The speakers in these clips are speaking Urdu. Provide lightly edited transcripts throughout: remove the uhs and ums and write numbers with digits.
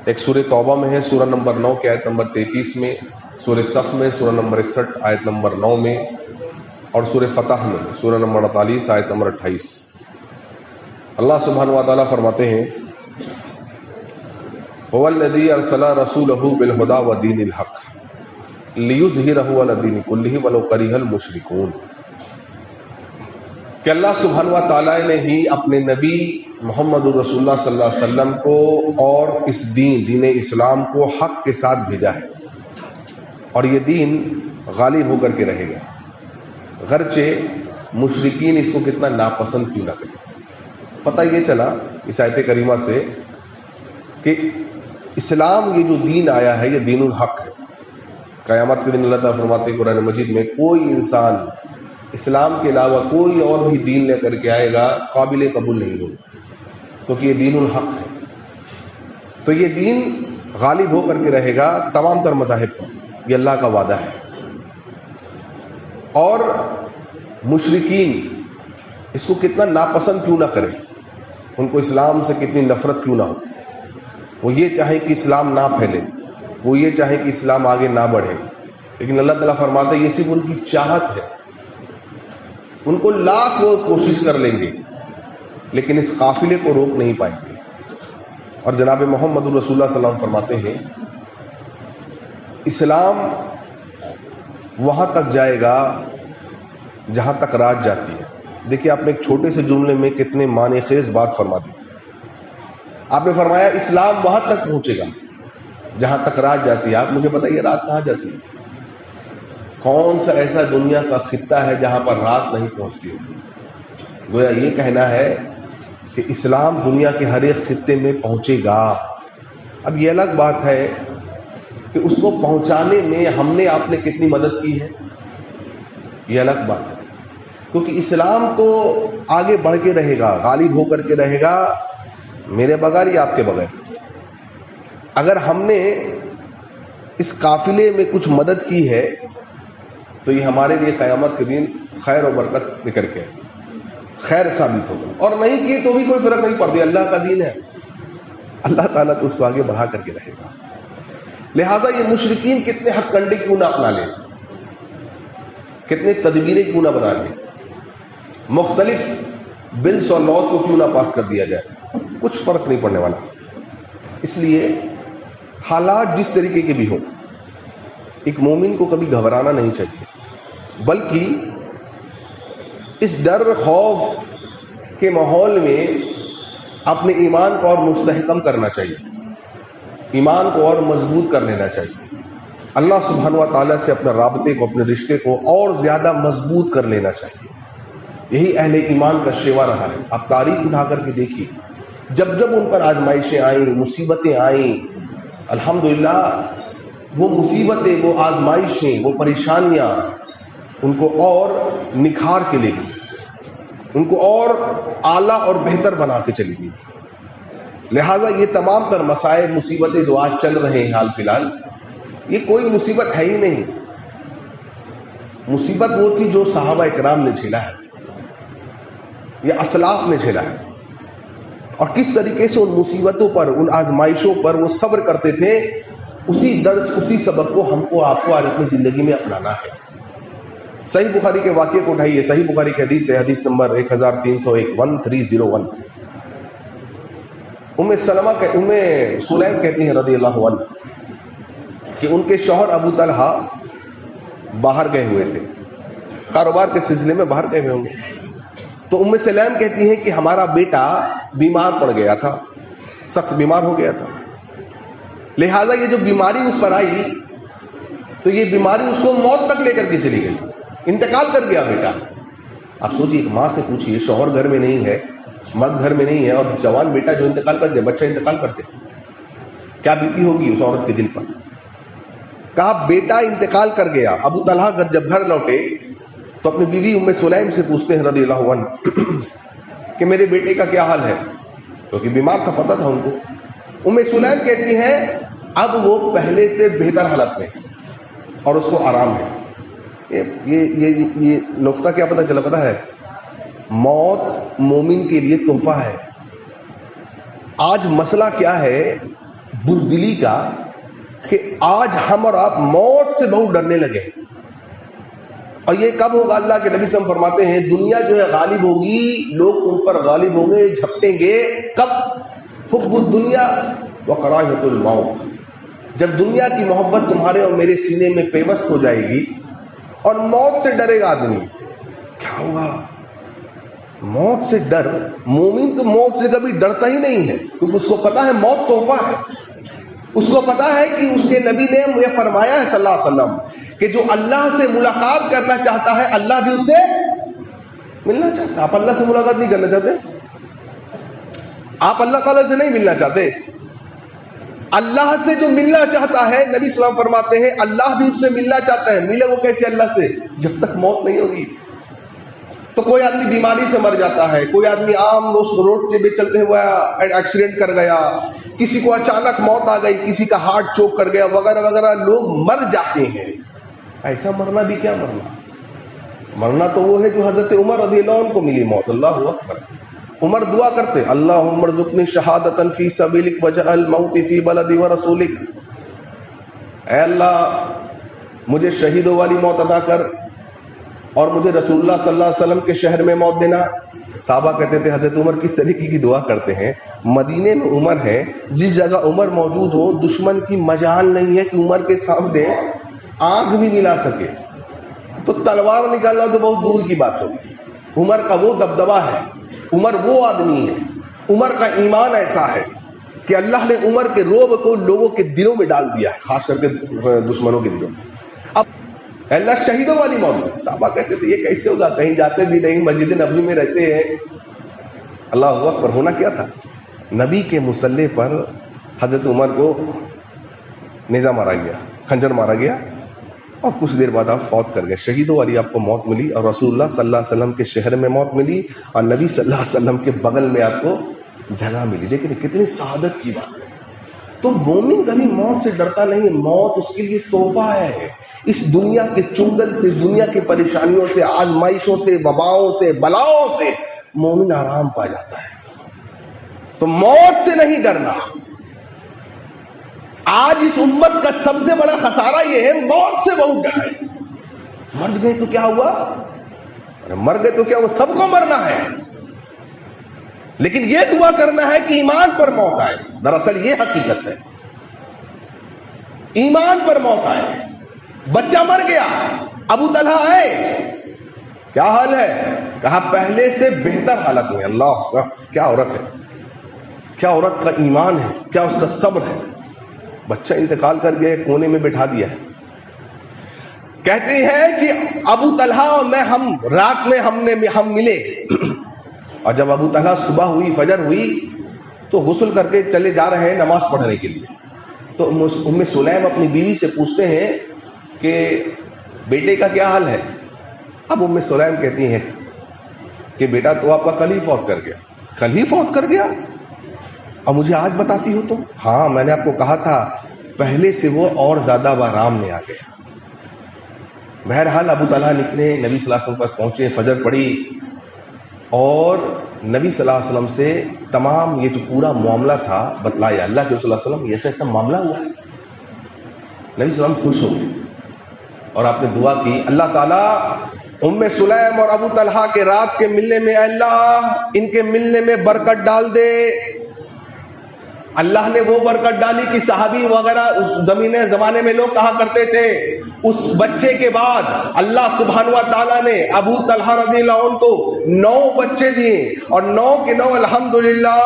ایک سورہ توبہ میں ہے سورہ نمبر 9 کی آیت نمبر 33 میں، سورہ صف میں سورہ نمبر 61 آیت نمبر 9 میں، اور سورہ فتح میں سورہ نمبر 48 آیت نمبر 28۔ اللہ سبحانہ و تعالیٰ فرماتے ہیں هو الذی ارسل رسولہ بالہدی ودین الحق لیظہرہ علی الدین کلہ ولو کرہ المشرکون، کہ اللہ سبحانہ و تعالیٰ نے ہی اپنے نبی محمد رسول اللہ صلی اللہ علیہ وسلم کو اور اس دین اسلام کو حق کے ساتھ بھیجا ہے، اور یہ دین غالب ہو کر کے رہے گا، گرچہ مشرکین اس کو کتنا ناپسند کیوں نہ کریں۔ پتہ یہ چلا اس آیت کریمہ سے کہ اسلام یہ جو دین آیا ہے یہ دین الحق ہے۔ قیامت کے دن اللہ تعالیٰ فرماتے ہیں قرآن مجید میں، کوئی انسان اسلام کے علاوہ کوئی اور بھی دین لے کر کے آئے گا قابل قبول نہیں ہوگا، کیونکہ یہ دین الحق ہے۔ تو یہ دین غالب ہو کر کے رہے گا تمام تر مذاہب پر، یہ اللہ کا وعدہ ہے۔ اور مشرکین اس کو کتنا ناپسند کیوں نہ کریں، ان کو اسلام سے کتنی نفرت کیوں نہ ہو، وہ یہ چاہیں کہ اسلام نہ پھیلے، وہ یہ چاہیں کہ اسلام آگے نہ بڑھے، لیکن اللہ تعالیٰ فرماتا ہے یہ صرف ان کی چاہت ہے، ان کو لاکھ وہ کوشش کر لیں گے لیکن اس قافلے کو روک نہیں پائیں گے۔ اور جناب محمد رسول اللہ صلی اللہ علیہ وسلم فرماتے ہیں اسلام وہاں تک جائے گا جہاں تک رات جاتی ہے۔ دیکھیے آپ نے ایک چھوٹے سے جملے میں کتنے معنی خیز بات فرما دی۔ آپ نے فرمایا اسلام وہاں تک پہنچے گا جہاں تک رات جاتی ہے۔ آپ مجھے بتائیے رات کہاں جاتی ہے؟ کون سا ایسا دنیا کا خطہ ہے جہاں پر رات نہیں پہنچتی ہوگی؟ گویا یہ کہنا ہے کہ اسلام دنیا کے ہر ایک خطے میں پہنچے گا۔ اب یہ الگ بات ہے کہ اس کو پہنچانے میں ہم نے آپ نے کتنی مدد کی ہے، یہ الگ بات ہے، کیونکہ اسلام تو آگے بڑھ کے رہے گا، غالب ہو کر کے رہے گا، میرے بغیر یا آپ کے بغیر۔ اگر ہم نے اس قافلے میں کچھ مدد کی ہے تو یہ ہمارے لیے قیامت کے دن خیر و برکت لے کر کے خیر ثابت ہوگا، اور نہیں کی تو بھی کوئی فرق نہیں پڑتی، اللہ کا دین ہے، اللہ تعالیٰ تو اس کو آگے بڑھا کر کے رہے گا۔ لہذا یہ مشرکین کتنے ہتھ کنڈے کیوں نہ اپنا لیں، کتنے تدبیریں کیوں نہ بنا لیں، مختلف بلس اور لاز کو کیوں نہ پاس کر دیا جائے، کچھ فرق نہیں پڑنے والا۔ اس لیے حالات جس طریقے کے بھی ہوں، ایک مومن کو کبھی گھبرانا نہیں چاہیے، بلکہ اس ڈر خوف کے ماحول میں اپنے ایمان کو اور مستحکم کرنا چاہیے، ایمان کو اور مضبوط کر لینا چاہیے، اللہ سبحانہ و تعالیٰ سے اپنے رابطے کو، اپنے رشتے کو اور زیادہ مضبوط کر لینا چاہیے۔ یہی اہل ایمان کا شیوا رہا ہے۔ آپ تاریخ اٹھا کر کے دیکھیے، جب جب ان پر آزمائشیں آئیں، مصیبتیں آئیں، الحمدللہ وہ مصیبتیں، وہ آزمائشیں، وہ پریشانیاں ان کو اور نکھار کے لے گئی، ان کو اور اعلیٰ اور بہتر بنا کے چلی گئی۔ لہٰذا یہ تمام تر مسائل، مصیبتیں جو آج چل رہے ہیں حال فی الحال، یہ کوئی مصیبت ہے ہی نہیں۔ مصیبت وہ تھی جو صحابہ اکرام نے جھیلا ہے یا اسلاف نے جھیلا ہے، اور کس طریقے سے ان مصیبتوں پر، ان آزمائشوں پر وہ صبر کرتے تھے، اسی درس، اسی سبق کو ہم کو، آپ کو آج اپنی زندگی میں اپنانا ہے۔ صحیح بخاری کے واقعے کو اٹھائیے، صحیح بخاری کی حدیث ہے، حدیث نمبر 1301 ام سلیم کہتی ہیں رضی اللہ عنہ کہ ان کے شوہر ابو طلحہ باہر گئے ہوئے تھے، کاروبار کے سلسلے میں باہر گئے ہوئے ہوں گے، تو ام سلیم کہتی ہیں کہ ہمارا بیٹا بیمار پڑ گیا تھا، سخت بیمار ہو گیا تھا، لہذا یہ جو بیماری اس پر آئی تو یہ بیماری اس کو موت تک لے کر کے چلی گئی، انتقال کر گیا بیٹا۔ آپ سوچیے، ایک ماں سے پوچھیے، شوہر گھر میں نہیں ہے، مرد گھر میں نہیں ہے، اور جوان بیٹا جو انتقال کر جائے، بچہ انتقال کر جائے، کیا بیتی ہوگی اس عورت کے دل پر؟ کہا بیٹا انتقال کر گیا۔ ابو طلحہ جب گھر لوٹے تو اپنی بیوی ام سلیم سے پوچھتے ہیں رضی اللہ عنہ کہ میرے بیٹے کا کیا حال ہے، کیونکہ بیمار تھا، پتہ تھا ان کو۔ ام سلیم کہتی ہیں اب وہ پہلے سے بہتر حالت میں اور اس کو آرام ہے۔ یہ نقطہ کیا پتہ چلا؟ پتہ ہے، موت مومن کے لیے تحفہ ہے۔ آج مسئلہ کیا ہے، بزدلی کا کہ آج ہم اور آپ موت سے بہت ڈرنے لگے. اور یہ کب ہوگا؟ اللہ کے نبی صلی اللہ علیہ وسلم فرماتے ہیں دنیا جو ہے غالب ہوگی، لوگ ان پر غالب ہوں گے، جھپٹیں گے. کب؟ حب الدنیا وکراہۃ الموت. جب دنیا کی محبت تمہارے اور میرے سینے میں پیوست ہو جائے گی اور موت سے ڈرے گا آدمی. کیا ہوگا؟ موت سے ڈر. مومن تو موت سے کبھی ڈرتا ہی نہیں ہے، کیونکہ اس کو پتا ہے موت تحفہ ہے. اس کو پتا ہے کہ اس کے نبی نے مجھے فرمایا ہے صلی اللہ علیہ وسلم کہ جو اللہ سے ملاقات کرنا چاہتا ہے اللہ بھی اس سے ملنا چاہتا ہے. آپ اللہ سے ملاقات نہیں کرنا چاہتے؟ آپ اللہ تعالیٰ سے نہیں ملنا چاہتے؟ اللہ سے جو ملنا چاہتا ہے نبی صلی اللہ علیہ وسلم فرماتے ہیں اللہ بھی اس سے ملنا چاہتا ہے. ملے وہ کیسے اللہ سے؟ جب تک موت نہیں ہوگی. تو کوئی آدمی بیماری سے مر جاتا ہے، کوئی آدمی عام روڈ پہ چلتے ہوئے ایکسیڈنٹ کر گیا، کسی کو اچانک موت آ گئی، کسی کا ہارٹ چوک کر گیا وغیرہ وغیرہ، لوگ مر جاتے ہیں. ایسا مرنا بھی کیا مرنا؟ مرنا تو وہ ہے جو حضرت عمر رضی اللہ عنہ کو ملی موت. اللہ اکبر. عمر دعا کرتے اللہم ارزقنی شہادۃ فی سبیلک واجعل موتی فی بلدی ورسولک. اے اللہ مجھے شہیدوں والی موت عطا کر اور مجھے رسول اللہ صلی اللہ علیہ وسلم کے شہر میں موت دینا. صحابہ کہتے تھے حضرت عمر کس طریقے کی دعا کرتے ہیں. مدینے میں عمر ہے، جس جگہ عمر موجود ہو دشمن کی مجال نہیں ہے کہ عمر کے سامنے آنکھ بھی ملا سکے، تو تلوار نکالنا تو بہت دور کی بات ہوگی. عمر کا وہ دبدبہ ہے، عمر وہ آدمی ہے، عمر کا ایمان ایسا ہے کہ اللہ نے عمر کے رعب کو لوگوں کے دلوں میں ڈال دیا ہے، خاص کر کے دشمنوں کے دلوں میں. اب اللہ شہیدوں والی موت. صحابہ کہتے تھے یہ کیسے ہوگا؟ کہیں جاتے بھی نہیں، مسجد نبوی میں رہتے ہیں. اللہ اکبر. ہونا کیا تھا؟ نبی کے مصلی پر حضرت عمر کو نیزہ مارا گیا، خنجر مارا گیا، اور کچھ دیر بعد آپ فوت کر گئے. شہیدوں والی آپ کو موت ملی، اور رسول اللہ صلی اللہ علیہ وسلم کے شہر میں موت ملی، اور نبی صلی اللہ علیہ وسلم کے بغل میں آپ کو جگہ ملی. لیکن کتنی سعادت کی بات ہے. تو مومن کبھی موت سے ڈرتا نہیں. موت اس کے لیے تحفہ ہے. اس دنیا کے چنگل سے، دنیا کی پریشانیوں سے، آزمائشوں سے، وباؤں سے، بلاؤں سے مومن آرام پا جاتا ہے. تو موت سے نہیں ڈرنا. آج اس امت کا سب سے بڑا خسارہ یہ ہے موت سے بہت ڈر ہے. مر گئے تو کیا ہوا؟ مر گئے تو کیا ہوا؟ سب کو مرنا ہے، لیکن یہ دعا کرنا ہے کہ ایمان پر موت آئے. دراصل یہ حقیقت ہے، ایمان پر موت آئے. بچہ مر گیا، ابو طلحہ آئے، کیا حال ہے؟ کہا پہلے سے بہتر حالت میں. اللہ کیا عورت ہے، کیا عورت کا ایمان ہے، کیا اس کا صبر ہے. بچہ انتقال کر گئے، کونے میں بٹھا دیا ہے. کہتے ہیں کہ ابو طلحہ اور میں ہم رات میں ہم ملے، اور جب ابو طلحہ صبح ہوئی، فجر ہوئی، تو غسل کر کے چلے جا رہے ہیں نماز پڑھنے کے لیے. تو ام سلیم اپنی بیوی سے پوچھتے ہیں کہ بیٹے کا کیا حال ہے؟ اب ام سلیم کہتی ہیں کہ بیٹا تو آپ کا کل ہی فوت کر گیا. کل ہی فوت کر گیا؟ اور مجھے آج بتاتی ہو تم؟ ہاں میں نے آپ کو کہا تھا پہلے سے وہ اور زیادہ آرام میں آ گیا. بہرحال ابو طلحہ نکلے، نبی صلی اللہ علیہ وسلم پاس پہنچے، فجر پڑھی، اور نبی صلی اللہ علیہ وسلم سے تمام یہ جو پورا معاملہ تھا بتلایا. اللہ کے رسول صلی اللہ علیہ وسلم ایسا ایسا معاملہ ہوا ہے. نبی صلی اللہ علیہ وسلم خوش ہو گئے اور آپ نے دعا کی اللہ تعالیٰ ام سلیم اور ابو طلحہ کے رات کے ملنے میں، اللہ ان کے ملنے میں برکت ڈال دے. اللہ نے وہ برکت ڈالی کہ صحابی وغیرہ اس زمانے میں لوگ کہا کرتے تھے اس بچے کے بعد اللہ سبحانہ و تعالیٰ نے ابو طلحہ رضی اللہ عنہ کو 9 بچے دیے، اور 9 کے 9 الحمدللہ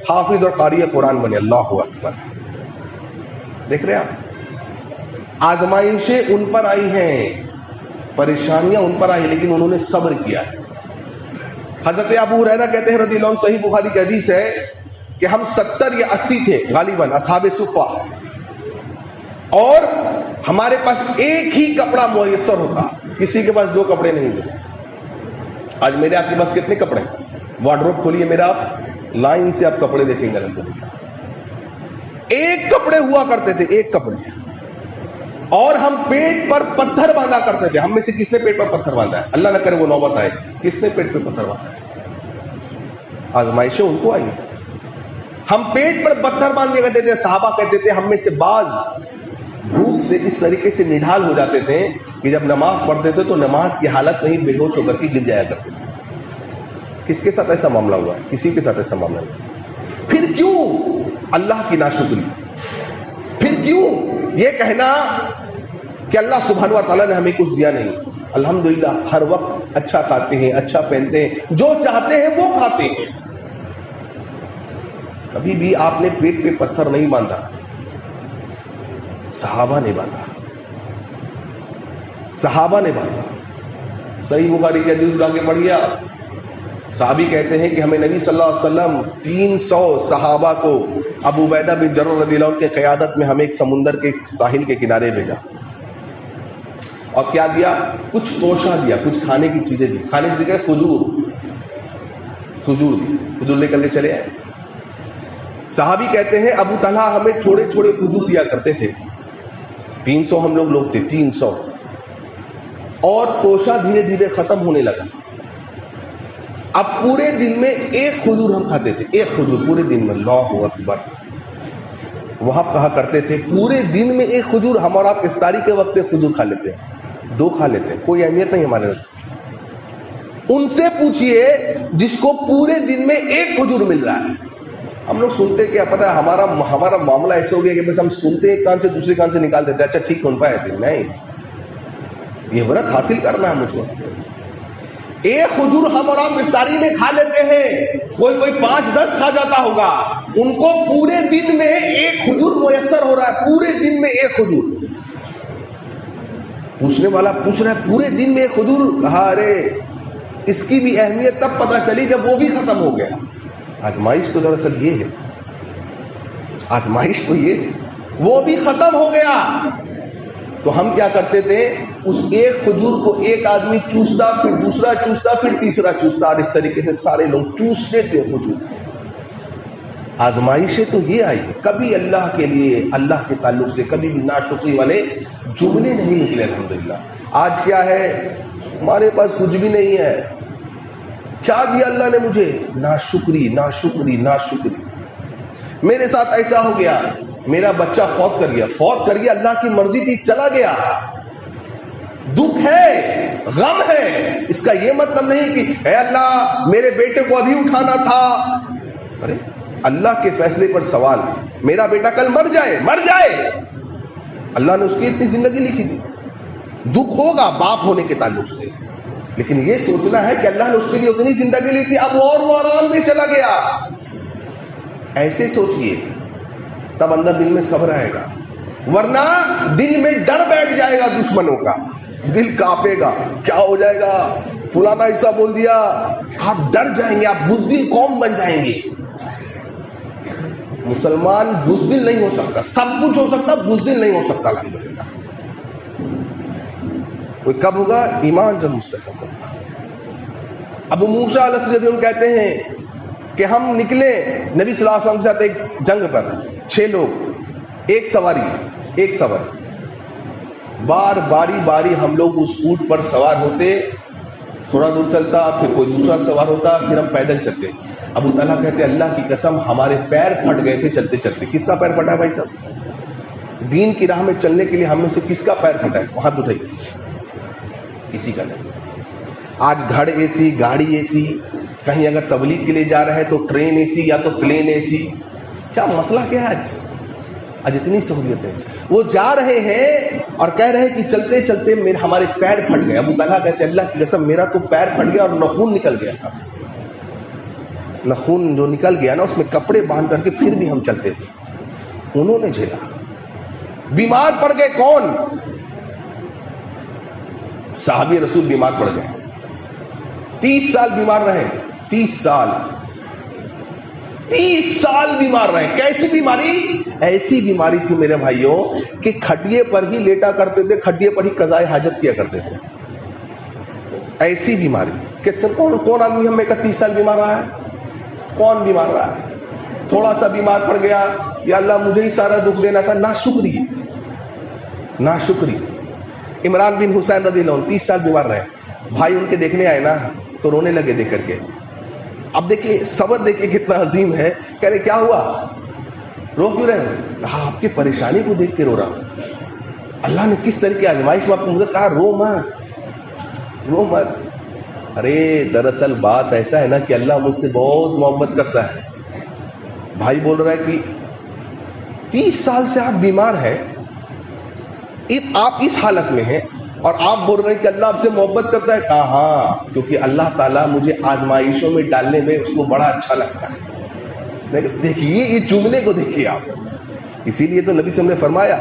حافظ اور قاری قرآن بنے. اللہ اکبر. دیکھ رہے آپ، آزمائشیں ان پر آئی ہیں، پریشانیاں ان پر آئی، لیکن انہوں نے صبر کیا ہے. حضرت ابو ہریرہ کہتے ہیں رضی اللہ عنہ، صحیح بخاری کی حدیث ہے کہ ہم 70 یا 80 تھے غالباً اصحاب صفہ، اور ہمارے پاس ایک ہی کپڑا میسر ہوتا، کسی کے پاس 2 کپڑے نہیں تھے. آج میرے آپ کے پاس کتنے کپڑے ہیں؟ وارڈروب کھولیے میرا، آپ لائن سے آپ کپڑے دیکھیں گے. ایک کپڑے ہوا کرتے تھے، ایک کپڑے. اور ہم پیٹ پر پتھر باندھا کرتے تھے. ہم میں سے کس نے پیٹ پر پتھر باندھا ہے؟ اللہ نہ کرے وہ نوبت آئے، کس نے پیٹ پہ پتھر باندھا ہے؟ آزمائشیں ان کو آئی. ہم پیٹ پر پتھر باندھ دیا کرتے تھے. صحابہ کہتے تھے ہم میں سے بعض بھوک سے اس طریقے سے نڈھال ہو جاتے تھے کہ جب نماز پڑھتے تھے تو نماز کی حالت میں ہی بے ہوش ہو کر کے گر جایا کرتے تھے. کس کے ساتھ ایسا معاملہ ہوا ہے؟ کسی کے ساتھ ایسا معاملہ نہیں. پھر کیوں اللہ کی ناشکری؟ پھر کیوں یہ کہنا کہ اللہ سبحانہ و تعالیٰ نے ہمیں کچھ دیا نہیں؟ الحمدللہ ہر وقت اچھا کھاتے ہیں, اچھا پہنتے ہیں, جو چاہتے ہیں وہ کھاتے ہیں. کبھی بھی آپ نے پیٹ پہ پتھر نہیں باندھا, صحابہ نے باندھا, صحابہ نے باندھا. صحیح بخاری کے حدیث اٹھا کے پڑھ گیا. صحابی کہتے ہیں کہ ہمیں نبی صلی اللہ علیہ وسلم 300 صحابہ کو ابو عبیدہ بن جرح رضی اللہ عنہ کی قیادت میں ہمیں ایک سمندر کے ساحل کے کنارے بھیجا, اور کیا دیا؟ کچھ توشہ دیا, کچھ کھانے کی چیزیں دی. کھانے کی چیزیں کھجور دی, کھجور لے کر کے چلے آئے. صحابی کہتے ہیں ابو طلحہ ہمیں تھوڑے تھوڑے کھجور دیا کرتے تھے. 300 ہم لوگ تھے, 300, اور توشہ دھیرے دھیرے ختم ہونے لگا. اب پورے دن میں ایک کھجور ہم کھاتے تھے, ایک کھجور پورے دن میں. اللہ اکبر. وہاں کہا کرتے تھے پورے دن میں ایک کھجور. ہم اور آپ افطاری کے وقت ایک کھجور کھا لیتے ہیں, 2 کھا لیتے ہیں, کوئی اہمیت نہیں ہمارے رزق. ان سے پوچھئے جس کو پورے دن میں ایک کھجور مل رہا ہے. ہم لوگ سنتے کیا پتہ ہے, ہمارا معاملہ ایسے ہو گیا کہ بس ہم سنتے ایک کان سے دوسرے کان سے نکال دیتے. اچھا ٹھیک کون پائے تھے؟ نہیں, یہ ورت حاصل کرنا ہے مجھ کو. ایک کھجور ہم اور آپ افطاری میں کھا لیتے ہیں, کوئی 5-10 کھا جاتا ہوگا. ان کو پورے دن میں ایک کھجور میسر ہو رہا ہے, پورے دن میں ایک کھجور. پوچھنے والا پوچھ رہا ہے پورے دن میں ایک کھجور. کہا ارے اس کی بھی اہمیت تب پتہ چلی جب وہ بھی ختم ہو گیا. آزمائش تو دراصل یہ ہے, آزمائش تو یہ ہے, وہ بھی ختم ہو گیا. تو ہم کیا کرتے تھے, اس ایک کھجور کو ایک آدمی چوستا, پھر دوسرا چوستا, پھر تیسرا چوستا, اور اس طریقے سے سارے لوگ چوستے تھے کھجور. آزمائشیں تو یہ آئی, کبھی اللہ کے لیے, اللہ کے تعلق سے کبھی بھی ناشکری والے جملے نہیں نکلے. الحمدللہ. آج کیا ہے, ہمارے پاس کچھ بھی نہیں ہے, کیا دیا اللہ نے مجھے؟ ناشکری, ناشکری, ناشکری. میرے ساتھ ایسا ہو گیا, میرا بچہ فوت کر گیا, اللہ کی مرضی تھی, چلا گیا. دکھ ہے, غم ہے, اس کا یہ مطلب نہیں کہ اے اللہ میرے بیٹے کو ابھی اٹھانا تھا. ارے اللہ کے فیصلے پر سوال, میرا بیٹا کل مر جائے, اللہ نے اس کی اتنی زندگی لکھی تھی. دکھ ہوگا باپ ہونے کے تعلق سے, لیکن یہ سوچنا ہے کہ اللہ نے اس کے لیے اتنی زندگی لی تھی, اب وہ آرام میں چلا گیا. ایسے سوچئے, تب اندر دل میں صبر آئے گا. ورنہ دل میں ڈر بیٹھ جائے گا دشمنوں کا, دل کانپے گا, کیا ہو جائے گا, فلانا ایسا بول دیا. آپ ڈر جائیں گے, آپ بزدل قوم بن جائیں گے. مسلمان بزدل نہیں ہو سکتا, سب کچھ ہو سکتا, بزدل نہیں ہو سکتا. الحمدللہ. کوئی کب ہوگا؟ ایمان جب مستحکم ہوگا. ابو موسیٰ الاشعری کہتے ہیں کہ ہم نکلے نبی صلی اللہ علیہ وسلم کے ساتھ ایک جنگ پر, 6 لوگ, ایک سواری. باری ہم لوگ اس اونٹ پر سوار ہوتے, تھوڑا دور چلتا, پھر کوئی دوسرا سوار ہوتا, پھر ہم پیدل چلتے. ابو طلحہ کہتے اللہ کی قسم ہمارے پیر پھٹ گئے تھے چلتے چلتے. کس کا پیر پھٹا ہے بھائی صاحب؟ دین کی راہ میں چلنے کے لیے ہم میں سے کس کا پیر پھٹا ہے؟ ہاتھ اٹھائیے. کسی کا نہیں. آج گھڑ اے سی, گاڑی اے سی, کہیں اگر تبلیغ کے لیے جا رہے ہیں تو ٹرین اے سی یا تو پلین اے سی. کیا مسئلہ کیا ہے آج اتنی سہولیتیں. وہ جا رہے ہیں اور کہہ رہے ہیں کہ چلتے چلتے ہمارے پیر پھٹ گئے. ابو طلحہ کہتے اللہ کی قسم میرا تو پیر پھٹ گیا اور نخون نکل گیا تھا. نخون جو نکل گیا نا, اس میں کپڑے باندھ کر کے پھر بھی ہم چلتے تھے. انہوں نے جھیلا. بیمار پڑ گئے کون؟ صحابی رسول بیمار پڑ گئے, 30 سال بیمار رہے. 30 سال بیمار رہے. کیسی بیماری؟ ایسی بیماری تھی میرے بھائیوں کہ کھٹیے پر ہی لیٹا کرتے تھے, کھٹیے پر ہی قضائے حاجت کیا کرتے تھے. ایسی بیماری. کون آدمی ہم میں 31 سال بیمار رہا ہے؟ کون بیمار رہا ہے؟ تھوڑا سا بیمار پڑ گیا, یا اللہ مجھے ہی سارا دکھ دینا تھا. ناشکری. عمران بن حسین رضی اللہ عنہ 30 سال بیمار رہے. بھائی ان کے دیکھنے آئے نا تو رونے لگے دیکھ کر کے. اب دیکھیے صبر دیکھیے کتنا عظیم ہے. کہہ رہے کیا ہوا, رو کیوں رہے ہو؟ کہا آپ کی پریشانی کو دیکھ کے رو رہا ہوں. اللہ نے کس طرح کی آزمائش میں آپ کو مجھے کہا رو مت رو مت. ارے دراصل بات ایسا ہے نا کہ اللہ مجھ سے بہت محبت کرتا ہے. بھائی بول رہا ہے کہ 30 سال سے آپ بیمار ہیں, آپ اس حالت میں ہیں, اور آپ بول رہے ہیں کہ اللہ آپ سے محبت کرتا ہے. کہا ہاں, کیونکہ اللہ تعالیٰ مجھے آزمائشوں میں ڈالنے میں اس کو بڑا اچھا لگتا ہے. دیکھیے یہ جملے کو دیکھیے آپ. اسی لیے تو نبی صلی اللہ علیہ وسلم نے فرمایا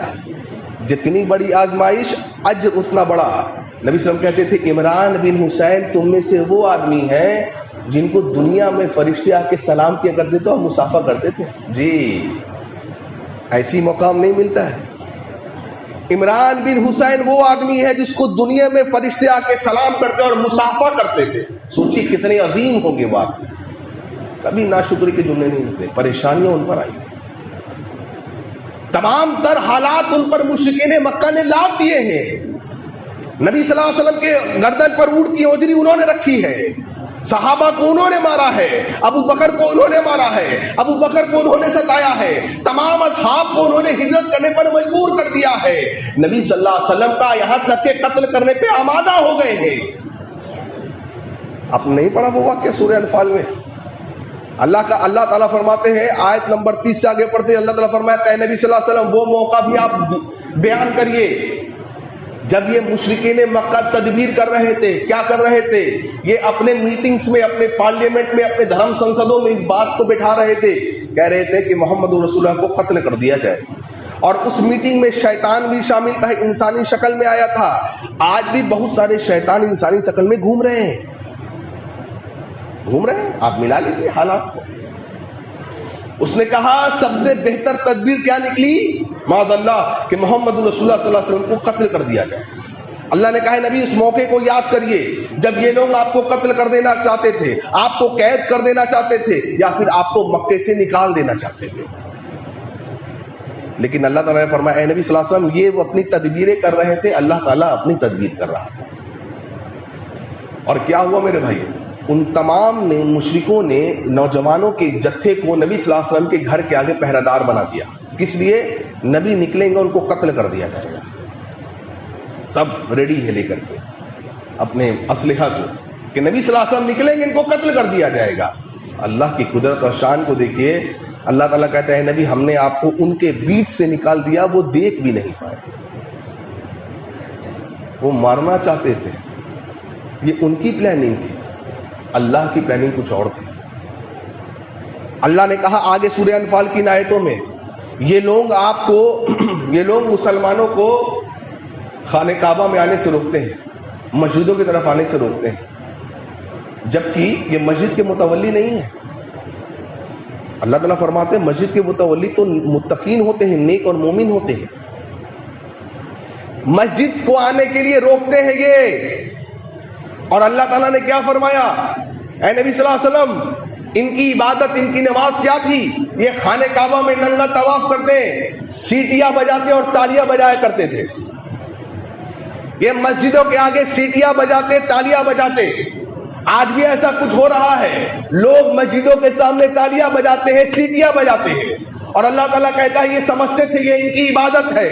جتنی بڑی آزمائش اجر اتنا بڑا. نبی صلی اللہ علیہ وسلم کہتے تھے عمران بن حسین تم میں سے وہ آدمی ہیں جن کو دنیا میں فرشتے آ کے سلام کیا کرتے تھے اور مصافحہ کرتے تھے. جی ایسی مقام نہیں ملتا ہے. عمران بن حسین وہ آدمی ہے جس کو دنیا میں فرشتے آ کے سلام کرتے اور مصافحہ کرتے تھے. سوچیے کتنے عظیم ہوں گے وہ آدمی. کبھی ناشکری کے جملے نہیں ملتے. پریشانیاں ان پر آئی, تمام تر حالات ان پر مشرکین مکہ نے لاد دیے ہیں. نبی صلی اللہ علیہ وسلم کے گردن پر اونٹ کی اوجری انہوں نے رکھی ہے, صحابہ کو انہوں نے مارا ہے, ابو بکر کو انہوں نے مارا ہے, ابو بکر کو انہوں نے ستایا ہے, تمام اصحاب کو انہوں نے ہجرت کرنے پر مجبور کر دیا ہے. نبی صلی اللہ علیہ وسلم کا یہاں تک کہ قتل کرنے پہ آمادہ ہو گئے ہیں. آپ نہیں پڑھا وہ واقعہ سورہ انفال میں؟ اللہ تعالیٰ فرماتے ہیں آیت نمبر 30 سے آگے پڑھتے ہیں. اللہ تعالیٰ فرمایا کہ نبی صلی اللہ علیہ وسلم وہ موقع بھی آپ بیان کریے جب یہ مشرکین مکہ تدبیر کر رہے تھے. کیا کر رہے تھے؟ یہ اپنے میٹنگز میں, اپنے پارلیمنٹ میں, اپنے دھرم سنسدوں میں اس بات کو بٹھا رہے تھے, کہہ رہے تھے کہ محمد رسول اللہ کو قتل کر دیا جائے. اور اس میٹنگ میں شیطان بھی شامل تھا, انسانی شکل میں آیا تھا. آج بھی بہت سارے شیطان انسانی شکل میں گھوم رہے ہیں. آپ ملا لیجیے حالات کو. اس نے کہا سب سے بہتر تدبیر کیا نکلی؟ معاذ اللہ کہ محمد رسول اللہ صلی اللہ علیہ وسلم کو قتل کر دیا جائے. اللہ نے کہا نبی اس موقع کو یاد کریے جب یہ لوگ آپ کو قتل کر دینا چاہتے تھے, آپ کو قید کر دینا چاہتے تھے, یا پھر آپ کو مکے سے نکال دینا چاہتے تھے. لیکن اللہ تعالیٰ نے فرمایا اے نبی صلی اللہ علیہ وسلم یہ وہ اپنی تدبیریں کر رہے تھے, اللہ تعالیٰ اپنی تدبیر کر رہا تھا. اور کیا ہوا میرے بھائی؟ ان تمام نے مشرکوں نے نوجوانوں کے جتھے کو نبی صلی اللہ علیہ وسلم کے گھر کے آگے پہرہ دار بنا دیا. کس لیے؟ نبی نکلیں گے ان کو قتل کر دیا جائے گا. سب ریڈی ہے لے کر کے اپنے اسلحہ کو کہ نبی صلی اللہ علیہ وسلم نکلیں گے ان کو قتل کر دیا جائے گا. اللہ کی قدرت اور شان کو دیکھیے. اللہ تعالیٰ کہتا ہے نبی ہم نے آپ کو ان کے بیچ سے نکال دیا, وہ دیکھ بھی نہیں پائے. وہ مارنا چاہتے تھے, یہ ان کی پلاننگ تھی, اللہ کی پلاننگ کچھ اور تھی. اللہ نے کہا آگے سورہ انفال کی آیتوں میں یہ لوگ مسلمانوں کو خانہ کعبہ میں آنے سے روکتے ہیں, مسجدوں کی طرف آنے سے روکتے ہیں, جبکہ یہ مسجد کے متولی نہیں ہے. اللہ تعالیٰ فرماتے ہیں مسجد کے متولی تو متقین ہوتے ہیں, نیک اور مومن ہوتے ہیں. مسجد کو آنے کے لیے روکتے ہیں یہ. اور اللہ تعالیٰ نے کیا فرمایا اے نبی صلی اللہ علیہ وسلم ان کی عبادت, ان کی نماز کیا تھی؟ یہ خانہ کعبہ میں ننگا طواف کرتے, سیٹیاں بجاتے اور تالیاں بجایا کرتے تھے. یہ مسجدوں کے آگے سیٹیاں بجاتے, تالیاں بجاتے. آج بھی ایسا کچھ ہو رہا ہے, لوگ مسجدوں کے سامنے تالیاں بجاتے ہیں, سیٹیاں بجاتے ہیں. اور اللہ تعالیٰ کہتا ہے یہ سمجھتے تھے یہ ان کی عبادت ہے.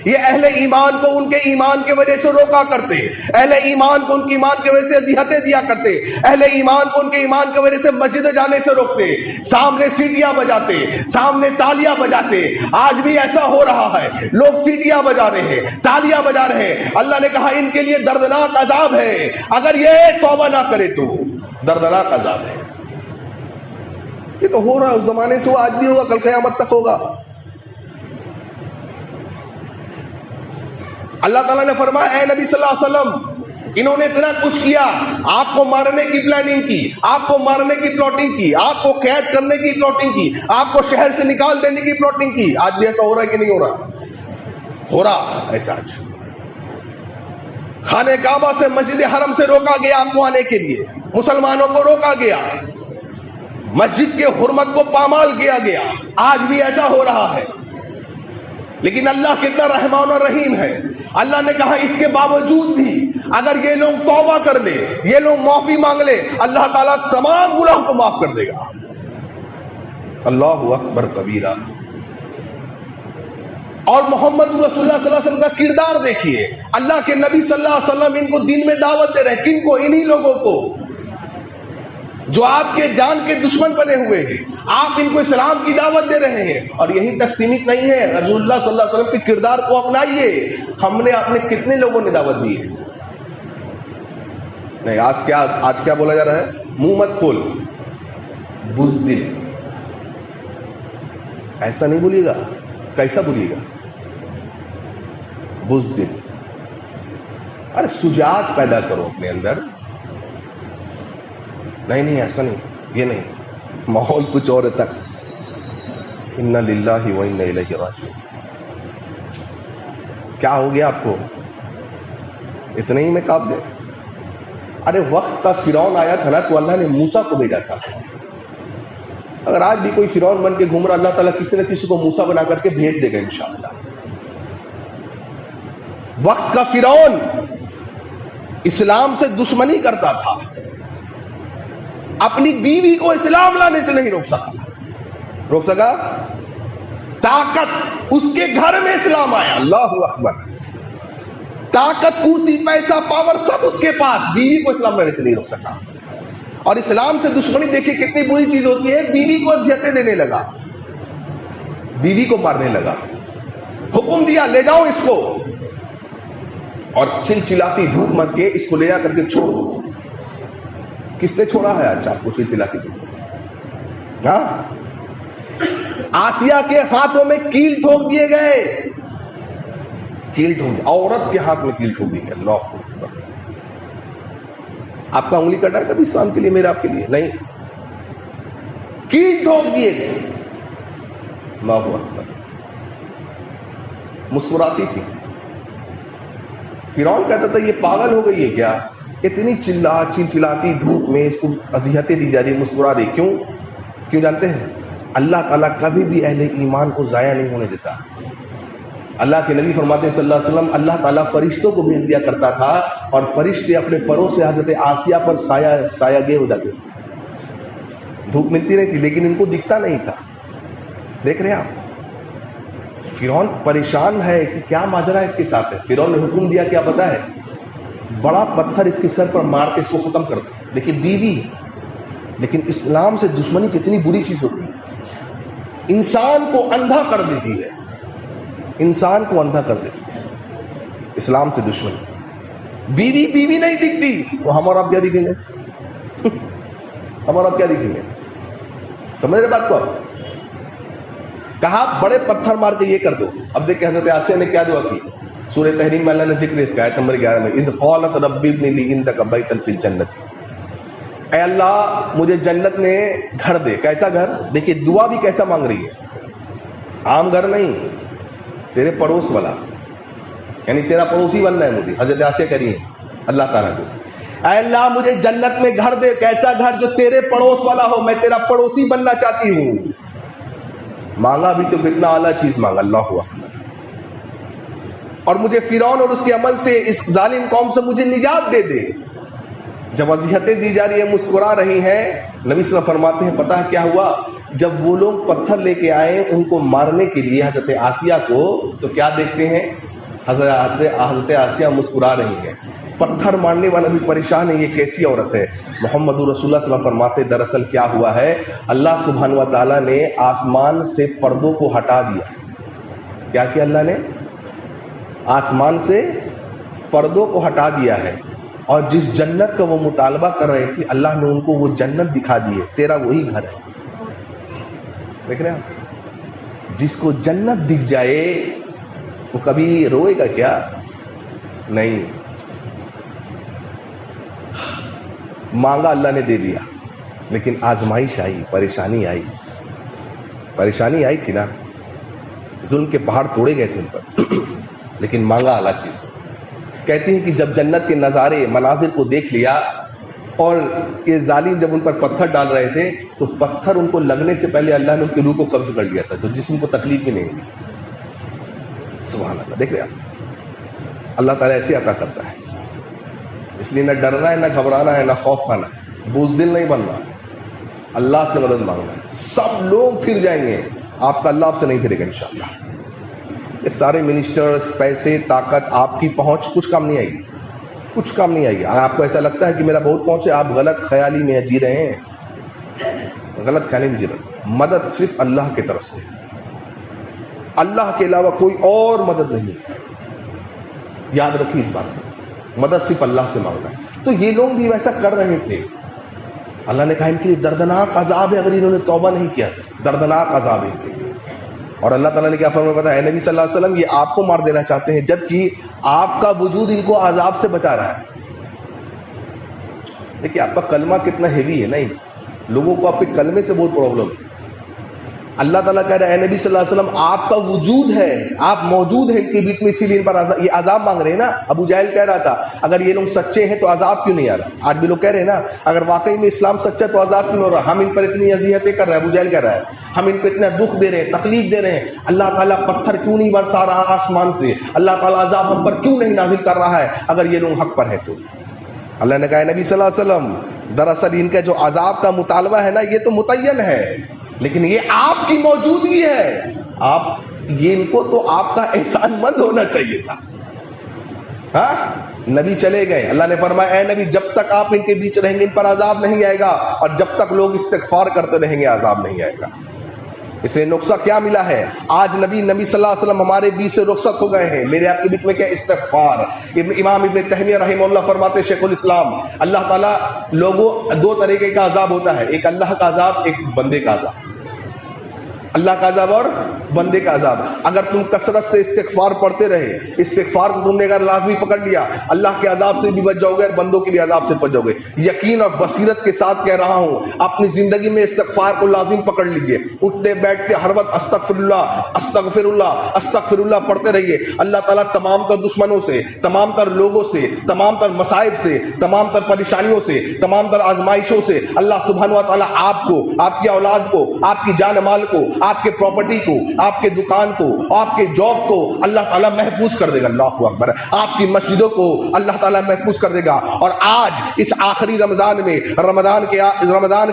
یہ اہل ایمان کو ان کے ایمان کی وجہ سے روکا کرتے, اہل ایمان کو ان کے ایمان کی وجہ سے اذیتیں دیا کرتے, اہل ایمان کو ان کے ایمان کی وجہ سے مسجد جانے سے روکتے, سامنے سیٹیاں بجاتے, سامنے تالیاں بجاتے. آج بھی ایسا ہو رہا ہے, لوگ سیٹیاں بجا رہے ہیں, تالیاں بجا رہے ہیں. اللہ نے کہا ان کے لیے دردناک عذاب ہے, اگر یہ توبہ نہ کرے تو دردناک عذاب ہے. یہ تو ہو رہا ہے اس زمانے سے, وہ آج بھی ہوگا, کل قیامت تک ہوگا. اللہ تعالیٰ نے فرمایا اے نبی صلی اللہ علیہ وسلم انہوں نے اتنا کچھ کیا, آپ کو مارنے کی پلاننگ کی, آپ کو مارنے کی پلاٹنگ کی, آپ کو قید کرنے کی پلاٹنگ کی, آپ کو شہر سے نکال دینے کی پلاٹنگ کی. آج بھی ایسا ہو رہا ہے کہ نہیں ہو رہا؟ ہو رہا ایسا. آج خانہ کعبہ سے مسجد حرم سے روکا گیا آپ کو آنے کے لیے, مسلمانوں کو روکا گیا, مسجد کے حرمت کو پامال کیا گیا. آج بھی ایسا ہو رہا ہے. لیکن اللہ کتنا رحمان اور رحیم ہے. اللہ نے کہا اس کے باوجود بھی اگر یہ لوگ توبہ کر لے، یہ لوگ معافی مانگ لے، اللہ تعالیٰ تمام گناہوں کو معاف کر دے گا۔ اللہ اکبر کبیرہ۔ اور محمد رسول اللہ صلی اللہ علیہ وسلم کا کردار دیکھیے، اللہ کے نبی صلی اللہ علیہ وسلم ان کو دین میں دعوت دے رہے ہیں، کن کو؟ انہی لوگوں کو جو آپ کے جان کے دشمن بنے ہوئے ہیں، آپ ان کو اسلام کی دعوت دے رہے ہیں۔ اور یہیں تک سیمت نہیں ہے، رسول اللہ صلی اللہ علیہ وسلم کے کردار کو اپنائیے۔ ہم نے اپنے کتنے لوگوں نے دعوت دی ہے؟ نہیں، آج کیا بولا جا رہا ہے؟ منہ مت کھول، بزدل۔ ایسا نہیں بولیے گا، کیسا بولیے گا؟ بزدل۔ ارے شجاعت پیدا کرو اپنے اندر۔ نہیں ایسا نہیں، یہ نہیں، ماحول کچھ اور ہے تک۔ انا للہ و انا الیہ راجعون۔ کیا ہو گیا آپ کو؟ اتنے ہی میں کاپ گئے؟ ارے وقت کا فرعون آیا تھا نا، تو اللہ نے موسیٰ کو بھیجا تھا۔ اگر آج بھی کوئی فرعون بن کے گھوم رہا، اللہ تعالیٰ کسی نہ کسی کو موسیٰ بنا کر کے بھیج دے گا انشاءاللہ۔ وقت کا فرعون اسلام سے دشمنی کرتا تھا، اپنی بیوی کو اسلام لانے سے نہیں روک سکا۔ طاقت اس کے گھر میں اسلام آیا، اللہ اکبر۔ طاقت، کرسی، پیسہ، پاور سب اس کے پاس، بیوی کو اسلام لانے سے نہیں روک سکا۔ اور اسلام سے دشمنی دیکھیں کتنی بری چیز ہوتی ہے۔ بیوی کو اذیتیں دینے لگا، بیوی کو مارنے لگا، حکم دیا لے جاؤ اس کو، اور چلچلاتی دھوپ مر کے اس کو لے جا کر کے چھوڑ دو۔ کس نے چھوڑا ہے آج آپ کو چلچلاتی دھوپ؟ ہاں، آسیہ کے ہاتھوں میں کیل ٹھوک دیے گئے، کیل ٹھوک، عورت کے ہاتھ میں کیل ٹھوک دی گئی۔ اللہ اکبر۔ آپ کا انگلی کٹا ہے کبھی اسلام کے لیے؟ میرا آپ کے لیے نہیں، کیل ٹھوک دیے گئے۔ اللہ اکبر۔ مسکراتی تھی، فرعون کہتا تھا یہ پاگل ہو گئی ہے کیا؟ اتنی چلچلاتی دھوپ میں اس کو اذیتیں دی جا رہی ہے، مسکرا رہی۔ کیوں جانتے ہیں؟ اللہ تعالیٰ کبھی بھی اہل ایمان کو ضائع نہیں ہونے دیتا۔ اللہ کے نبی فرماتے ہیں صلی اللہ علیہ وسلم، اللہ تعالیٰ فرشتوں کو بھیج دیا کرتا تھا، اور فرشتے اپنے پروں سے حضرت آسیہ پر سایہ گے ہو جاتے تھے۔ دھوپ ملتی رہی تھی لیکن ان کو دکھتا نہیں تھا۔ دیکھ رہے ہیں آپ، فرعون پریشان ہے کہ کیا ماجرا اس کے ساتھ ہے۔ فرعون نے حکم دیا، کیا پتا ہے؟ بڑا پتھر اس کے سر پر مار کے اس کو ختم کر دو۔ دیکھیے بیوی، لیکن اسلام سے دشمنی کتنی بری چیز ہوتی ہے، انسان کو اندھا کر دیتی ہے، انسان کو اندھا کر دیتی ہے اسلام سے دشمنی۔ بیوی نہیں دکھتی تو ہم اور آپ کیا دکھیں گے؟ ہم اور آپ کیا دکھیں گے؟ سمجھ رہے بات کو؟ کہا بڑے پتھر مار کے یہ کر دو۔ اب دیکھیں حضرت آسیہ نے کیا دعا کی، سورہ تحریم میں اللہ نے ذکر اس کا آیت نمبر 11 میں، اذ قالت رب ابن لی عندک بیتا فی الجنت، اے اللہ مجھے جنت میں گھر دے۔ کیسا گھر؟ دیکھیے دعا بھی کیسا مانگ رہی ہے، عام گھر نہیں، تیرے پڑوس والا، یعنی تیرا پڑوسی بننا ہے مجھے۔ حضرت آسیہ کہہ رہی ہے اللہ تعالیٰ کو، اے اللہ مجھے جنت میں گھر دے، کیسا گھر؟ جو تیرے پڑوس والا ہو، میں تیرا پڑوسی بننا چاہتی ہوں۔ مانگا بھی تو کتنا اعلیٰ چیز مانگا، اللہ اکبر۔ اور مجھے فرعون اور اس کے عمل سے، اس ظالم قوم سے مجھے نجات دے دے۔ جب اذیتیں دی جا رہی ہیں، مسکرا رہی ہیں، نبی صلی اللہ علیہ وسلم فرماتے ہیں پتہ ہے کیا ہوا؟ جب وہ لوگ پتھر لے کے آئے ان کو مارنے کے لیے حضرت آسیہ کو، تو کیا دیکھتے ہیں؟ حضرت آسیہ مسکرا رہی ہیں۔ پتھر مارنے والا بھی پریشان ہے، یہ کیسی عورت ہے؟ محمد رسول اللہ صلی اللہ علیہ وسلم فرماتے دراصل کیا ہوا ہے، اللہ سبحانہ و تعالیٰ نے آسمان سے پردوں کو ہٹا دیا۔ کیا کیا اللہ نے؟ آسمان سے پردوں کو ہٹا دیا ہے، اور جس جنت کا وہ مطالبہ کر رہے تھے اللہ نے ان کو وہ جنت دکھا دی ہے۔ تیرا وہی گھر ہے، دیکھ رہے ہیں؟ جس کو جنت دکھ جائے وہ کبھی روئے گا کیا؟ نہیں، مانگا اللہ نے دے دیا، لیکن آزمائش آئی، پریشانی آئی تھی نا، ظلم کے پہاڑ توڑے گئے تھے ان پر، لیکن مانگا الگ چیز۔ کہتے ہیں کہ جب جنت کے نظارے، مناظر کو دیکھ لیا، اور یہ ظالم جب ان پر پتھر ڈال رہے تھے تو پتھر ان کو لگنے سے پہلے اللہ نے ان کی روح کو قبض کر لیا تھا، تو جسم کو تکلیف بھی نہیں ہوئی۔ سبحان اللہ، دیکھ رہے آپ، اللہ تعالیٰ ایسے عطا کرتا ہے۔ اس لیے نہ ڈرنا ہے، نہ گھبرانا ہے، نہ خوف کھانا ہے، بزدل نہیں بننا، اللہ سے مدد مانگنا ہے۔ سب لوگ پھر جائیں گے، آپ کا اللہ آپ سے نہیں پھرے گا انشاءاللہ۔ یہ سارے منسٹرز، پیسے، طاقت، آپ کی پہنچ کچھ کام نہیں آئے گی، کچھ کام نہیں آئے گی۔ اگر آپ کو ایسا لگتا ہے کہ میرا بہت پہنچ ہے، آپ غلط خیالی میں جی رہے ہیں، غلط خیالی میں جی رہے ہیں۔ مدد صرف اللہ کی طرف سے، اللہ کے علاوہ کوئی اور مدد نہیں، یاد رکھیے اس بات کو، مدد صرف اللہ سے مانگنا ہے۔ تو یہ لوگ بھی ویسا کر رہے تھے، اللہ نے کہا ان کے لیے دردناک عذاب ہے اگر انہوں نے توبہ نہیں کیا تو، دردناک عذاب ہے ان کے لیے۔ اور اللہ تعالیٰ نے کیا فرمایا پتہ ہے؟ اے نبی صلی اللہ علیہ وسلم، یہ آپ کو مار دینا چاہتے ہیں جبکہ آپ کا وجود ان کو عذاب سے بچا رہا ہے۔ دیکھیے آپ کا کلمہ کتنا ہیوی ہے، نہیں لوگوں کو آپ کے کلمے سے بہت پرابلم ہے۔ اللہ تعالیٰ کہہ رہا ہے اے نبی صلی اللہ علیہ وسلم، آپ کا وجود ہے، آپ موجود ہیں ان کے بیچ میں، اسی لیے ان پر یہ عذاب مانگ رہے ہیں نا۔ ابو جہل کہہ رہا تھا اگر یہ لوگ سچے ہیں تو عذاب کیوں نہیں آ رہا؟ آج بھی لوگ کہہ رہے ہیں نا اگر واقعی میں اسلام سچا تو عذاب کیوں نہیں ہو رہا؟ ہم ان پر اتنی اذیتیں کر رہے ہیں، ابو جہل کہہ رہا ہے ہم ان کو اتنا دکھ دے رہے ہیں، تکلیف دے رہے ہیں، اللہ تعالیٰ پتھر کیوں نہیں برسا رہا آسمان سے؟ اللہ تعالیٰ عذاب ہم پر کیوں نہیں نازل کر رہا ہے اگر یہ لوگ حق پر ہے تو؟ اللہ نے کہا نبی صلی اللہ علیہ وسلم دراصل ان کا جو عذاب کا مطالبہ ہے نا یہ تو متعین ہے، لیکن یہ آپ کی موجودگی ہے، آپ یہ ان کو تو آپ کا احسان مند ہونا چاہیے تھا۔ ہاں نبی چلے گئے، اللہ نے فرمایا اے نبی جب تک آپ ان کے بیچ رہیں گے ان پر عذاب نہیں آئے گا، اور جب تک لوگ استغفار کرتے رہیں گے عذاب نہیں آئے گا۔ اس لیے نقصہ کیا ملا ہے؟ آج نبی صلی اللہ علیہ وسلم ہمارے بیچ سے رخصت ہو گئے ہیں، میرے آپ کے بیچ میں کیا استغفار۔ امام ابن تیمیہ رحمہ اللہ فرماتے شیخ الاسلام، اللہ تعالیٰ لوگوں دو طریقے کا عذاب ہوتا ہے، ایک اللہ کا عذاب، ایک بندے کا عذاب۔ اللہ کا عذاب اور بندے کا عذاب۔ اگر تم کثرت سے استغفار پڑھتے رہے، استغفار کو تم نے اگر لازمی پکڑ لیا، اللہ کے عذاب سے بھی بچ جاؤ گے اور بندوں کے بھی عذاب سے بچ جاؤ گے۔ یقین اور بصیرت کے ساتھ کہہ رہا ہوں، اپنی زندگی میں استغفار کو لازم پکڑ لیجئے، اٹھتے بیٹھتے ہر وقت استغفر اللہ استغفر اللہ استغفر اللہ پڑھتے رہیے۔ اللہ تعالیٰ تمام تر دشمنوں سے، تمام تر لوگوں سے، تمام تر مصائب سے، تمام تر پریشانیوں سے، تمام تر آزمائشوں سے اللہ سبحانہ و تعالیٰ آپ کو، آپ کی اولاد کو، آپ کی جان مال کو، آپ کے پراپرٹی کو، آپ کے دکان کو، آپ کے جاب کو اللہ تعالیٰ محفوظ کر دے گا۔ اللہ اکبر۔ آپ کی مسجدوں کو اللہ تعالیٰ محفوظ کر دے گا۔ اور آج اس آخری رمضان میں، رمضان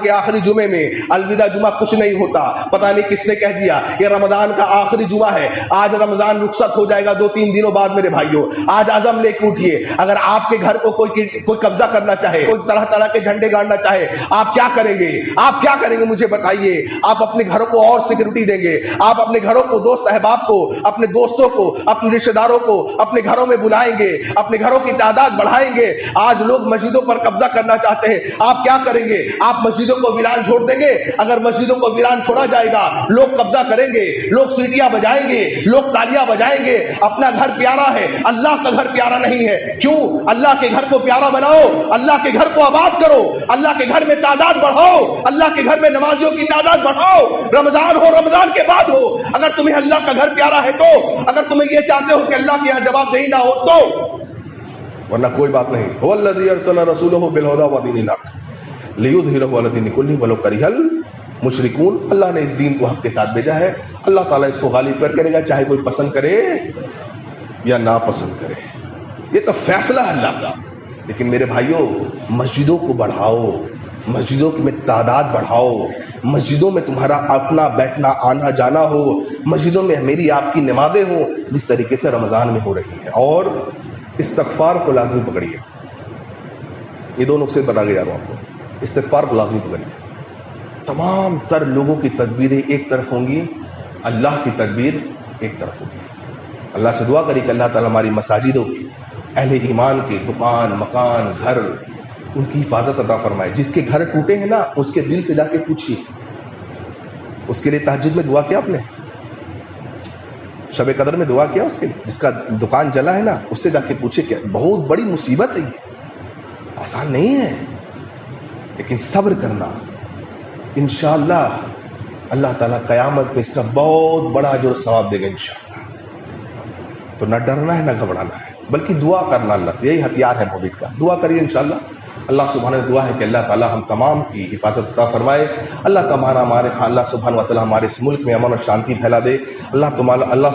کے آخری جمعے میں، الوداع جمعہ کچھ نہیں ہوتا، پتہ نہیں کس نے کہہ دیا یہ رمضان کا آخری جمعہ ہے، آج رمضان رخصت ہو جائے گا 2-3 دنوں بعد۔ میرے بھائیوں آج عزم لے کے اٹھیے، اگر آپ کے گھر کو کوئی قبضہ کرنا چاہے، کوئی طرح طرح کے جھنڈے گاڑنا چاہے، آپ کیا کریں گے؟ آپ کیا کریں گے مجھے بتائیے؟ آپ اپنے گھروں کو اور سیکورٹی دیں گے، آپ اپنے گھروں کو، دوست احباب کو، اپنے دوستوں کو، اپنے رشتہ داروں کو اپنے گھروں میں بلائیں گے، اپنے گھروں کی تعداد بڑھائیں گے۔ آج لوگ مسجدوں پر قبضہ کرنا چاہتے ہیں، آپ کیا کریں گے؟ آپ مسجدوں کو ویران چھوڑ دیں گے؟ اگر مسجدوں کو ویران چھوڑا جائے گا، لوگ قبضہ کریں گے، لوگ سیٹیاں بجائیں گے، لوگ تالیاں بجائیں گے۔ اپنا گھر پیارا ہے، اللہ کا گھر پیارا نہیں ہے۔ کیوں؟ اللہ کے گھر کو پیارا بناؤ، اللہ کے گھر کو آباد کرو، اللہ کے گھر میں تعداد بڑھاؤ، اللہ کے گھر میں نمازیوں کی تعداد بڑھاؤ۔ رمضان ہو، رمضان کے بعد ہو، اگر تمہیں اللہ کا گھر پیارا ہے تو، اگر تمہیں یہ چاہتے ہو کہ اللہ کے یہاں جواب دہی نہ ہو تو، ورنہ کوئی بات نہیں۔ هو الذی ارسل رسولہ بالہدی ودین الحق لیظہرہ علی الدین کلہ ولو کرہ المشرکون۔ اللہ نے اس دین کو حق کے ساتھ بھیجا ہے، اللہ تعالیٰ اس کو غالب پر کرے گا، چاہے کوئی پسند کرے یا ناپسند کرے۔ یہ تو فیصلہ ہے اللہ کا۔ لیکن میرے بھائیوں مسجدوں کو بڑھاؤ، مسجدوں میں تعداد بڑھاؤ، مسجدوں میں تمہارا اپنا بیٹھنا آنا جانا ہو، مسجدوں میں میری آپ کی نمازیں ہوں جس طریقے سے رمضان میں ہو رہی ہیں، اور استغفار کو لازمی پکڑیے۔ یہ دو نقطے بتا کے جا رہا ہوں آپ کو، استغفار کو لازمی پکڑیے۔ تمام تر لوگوں کی تدبیریں ایک طرف ہوں گی، اللہ کی تدبیر ایک طرف ہوگی۔ اللہ سے دعا کری کہ اللہ تعالیٰ ہماری مساجدوں کی، اہل ایمان کے دکان، مکان، گھر، ان کی حفاظت عطا فرمائے۔ جس کے گھر ٹوٹے ہیں نا اس کے دل سے جا کے پوچھیے، اس کے لیے تہجد میں دعا کیا آپ نے؟ شب قدر میں دعا کیا اس کے لیے؟ جس کا دکان جلا ہے نا اس سے جا کے پوچھے، کہ بہت بڑی مصیبت ہے، یہ آسان نہیں ہے، لیکن صبر کرنا، انشاءاللہ اللہ تعالیٰ قیامت میں اس کا بہت بڑا اجر و ثواب دے گا انشاءاللہ۔ تو نہ ڈرنا ہے نہ گھبرانا ہے، بلکہ دعا کرنا اللہ سے، یہی ہتھیار ہے مومن کا۔ دعا کریے انشاءاللہ۔ اللہ سبحانہ و دعا ہے کہ اللہ تعالیٰ ہم تمام کی حفاظت عطا فرمائے۔ اللہ سبحانہ و تعالیٰ ہمارے اس ملک میں امن اور شانتی پھیلا دے۔ اللہ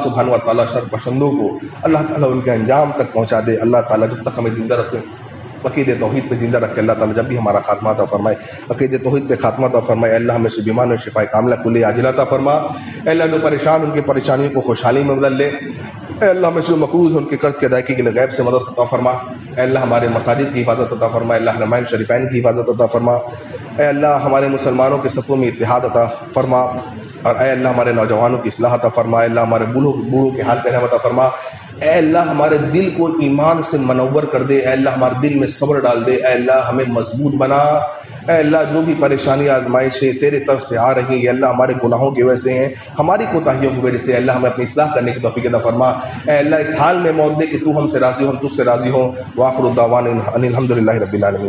سبحانہ و تعالیٰ شر پسندوں کو اللہ تعالیٰ ان کے انجام تک پہنچا دے۔ اللہ تعالیٰ جب تک ہمیں زندہ رکھے عقید توحید پہ زندہ رکھ کے اللہ تعالیٰ جب بھی ہمارا خاتمہ عطا فرمائے عقید توحید پہ خاتمہ عطا فرمائے. اللہ ہمیں سے بیمار و شفا کاملہ کل عاجلہ عطا فرما. اللہ جو پریشان ان کی پریشانیوں کو خوشحالی میں بدل لے. اللہ ہمیں سے مقروض ان کے قرض کی ادائیگی کے لیے غیب سے مدد عطا فرما. اللہ ہمارے مساجد کی حفاظت عطا فرما. اللہ حرمین شریفین کی حفاظت عطا فرما. اے اللہ ہمارے مسلمانوں کے صفوں میں اتحاد عطا فرما. اور اے اللہ ہمارے نوجوانوں کی اصلاح عطا فرما. اے اللہ ہمارے بوڑھوں کے حال پہ رحمت عطا فرما. اے اللہ ہمارے دل کو ایمان سے منور کر دے. اے اللہ ہمارے دل میں صبر ڈال دے. اے اللہ ہمیں مضبوط بنا. اے اللہ جو بھی پریشانی آزمائشیں تیرے طرف سے آ رہی ہیں یہ اللہ ہمارے گناہوں کی وجہ سے ہیں, ہماری کوتاہیوں کی وجہ سے. اللہ ہمیں اپنی اصلاح کرنے کی توفیق عطا فرما. اے اللہ اس حال میں موت دے کہ تو ہم سے راضی ہو, ہم تجھ سے راضی ہوں. وآخر الدعوانا ان الحمد للہ رب العالمین.